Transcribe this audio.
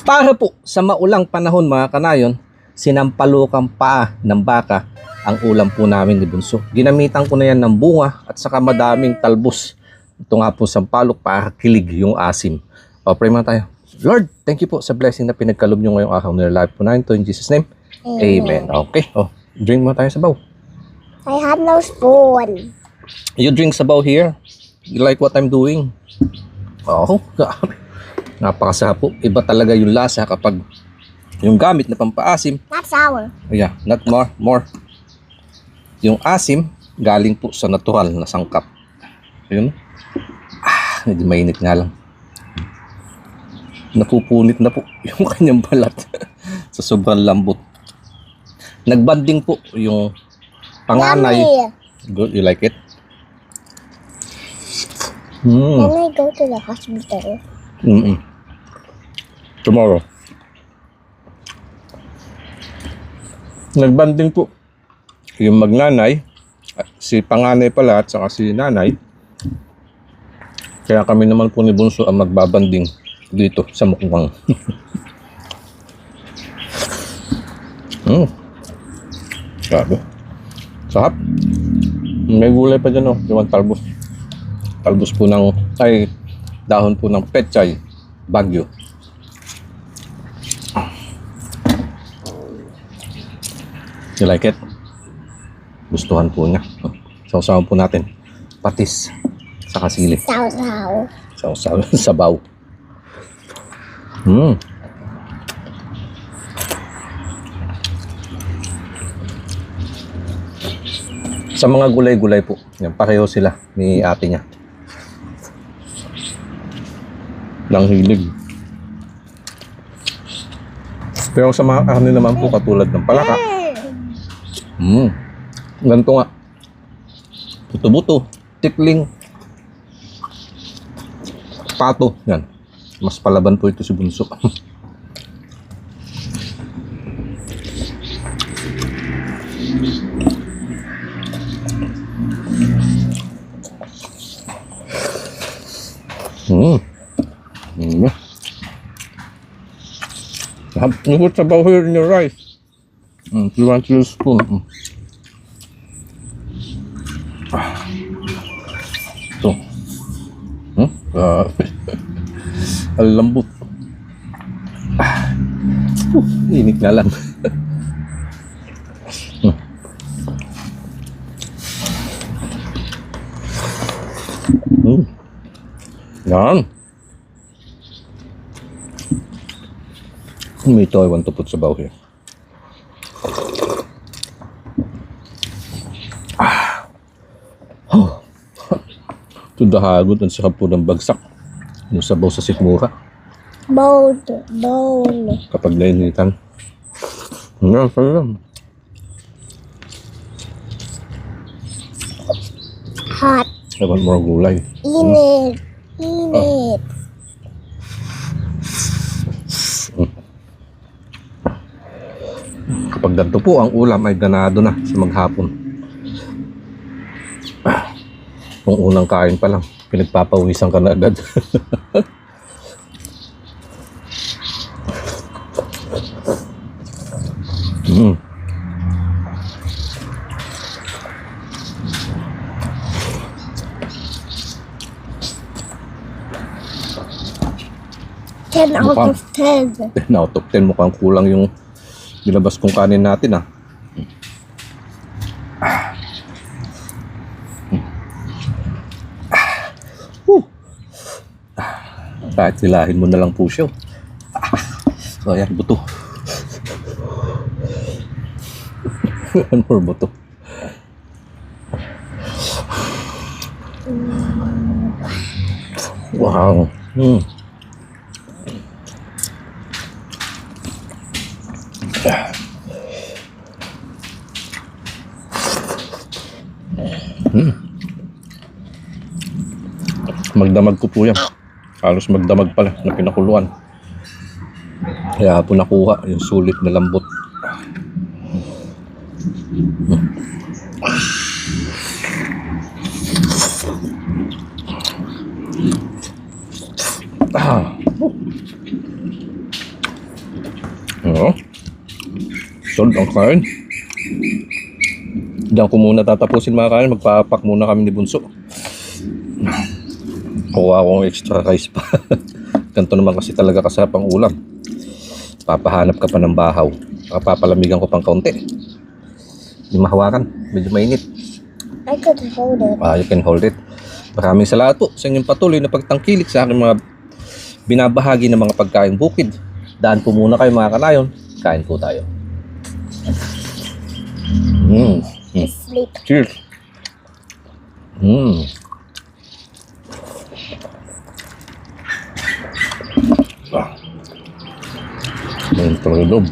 Para po sa maulang panahon mga kanayon, sinampalukang paa ng baka ang ulam po namin ni Bunso. Ginamitan ko na yan ng bunga at saka madaming talbos. Ito nga po sampalok para kilig yung asim. O, pray muna tayo. Lord, thank you po sa blessing na pinagkalob nyo ngayong araw na life po namin. To in Jesus' name, Amen. Okay, drink muna tayo sabaw. I have no spoon. You drink sabaw here. You like what I'm doing? Grabe. Napakasarap po. Iba talaga yung lasa kapag yung gamit na pampaasim. Not sour. Yeah, not more. Yung asim, galing po sa natural na sangkap. Ayun. Medyo mainit nga lang. Napupunit na po yung kanyang balat sa sobrang lambot. Nagbanding po yung panganay. Yummy. Good, you like it? Can I go to the hospital? Tomorrow. Nagbanding po yung magnanay, si panganay pala at saka si nanay. Kaya kami naman po ni Bunso ang magbabanding dito sa mukbang. Grabe. Sarap. May gulay pa dyan yung talbos. Talbos po ng, dahon po ng pechay, bagyo. You like it? Gustuhan po niya. Sausawan po natin. Patis. Saka sili. Sausaw. Sausaw. Sabaw. Sa mga gulay-gulay po. Yan, pareho sila ni ate niya. Nang hilig. Pero sa mga karne naman po katulad ng palaka. Ganito nga. Buto-buto. Tikling. Pato. Yan. Mas palaban po ito si Bunso. You put sabaw here in your rice. If you want to use spoon. Ito. Ang lambot. Init nga lang. Yan. Me too, I want to put sabaw here. Ito dahagod. Ang sarap po ng bagsak. Yung sabaw sa sikmura. Bowl. Kapag nainitan. Yan, sarap. Hot. I want more gulay. Init. Kapag ganito po, ang ulam ay ganado na sa maghapon. Kung unang kain pa lang, pinagpapawisan ka na agad. Ten out of 10. 10 out of 10, mukhang kulang yung nilabas kong kanin natin Kahit silahin mo na lang po siya. So ayan, buto. One more buto. Wow. Magdamag ko po yan. Halos magdamag pala na pinakuluan. Kaya po nakuha yung sulit na lambot. Solid ang kain. Diyan ko muna tatapusin mga kain. Magpapak muna kami ni Bunso. Kuha akong extra rice pa. Ganito naman kasi talaga kasarap ang ulam. Papahanap ka pa ng bahaw. Papalamigan ko pang kaunti. Hindi mahawakan. Medyo mainit. I could hold it. You can hold it. Maraming salamat po sa inyong patuloy na pagtangkilik sa aking mga binabahagi ng mga pagkain bukid. Daan po muna kayo mga kanayon. Kain po tayo. Sleep. Cheers. Ayun, talaga loob.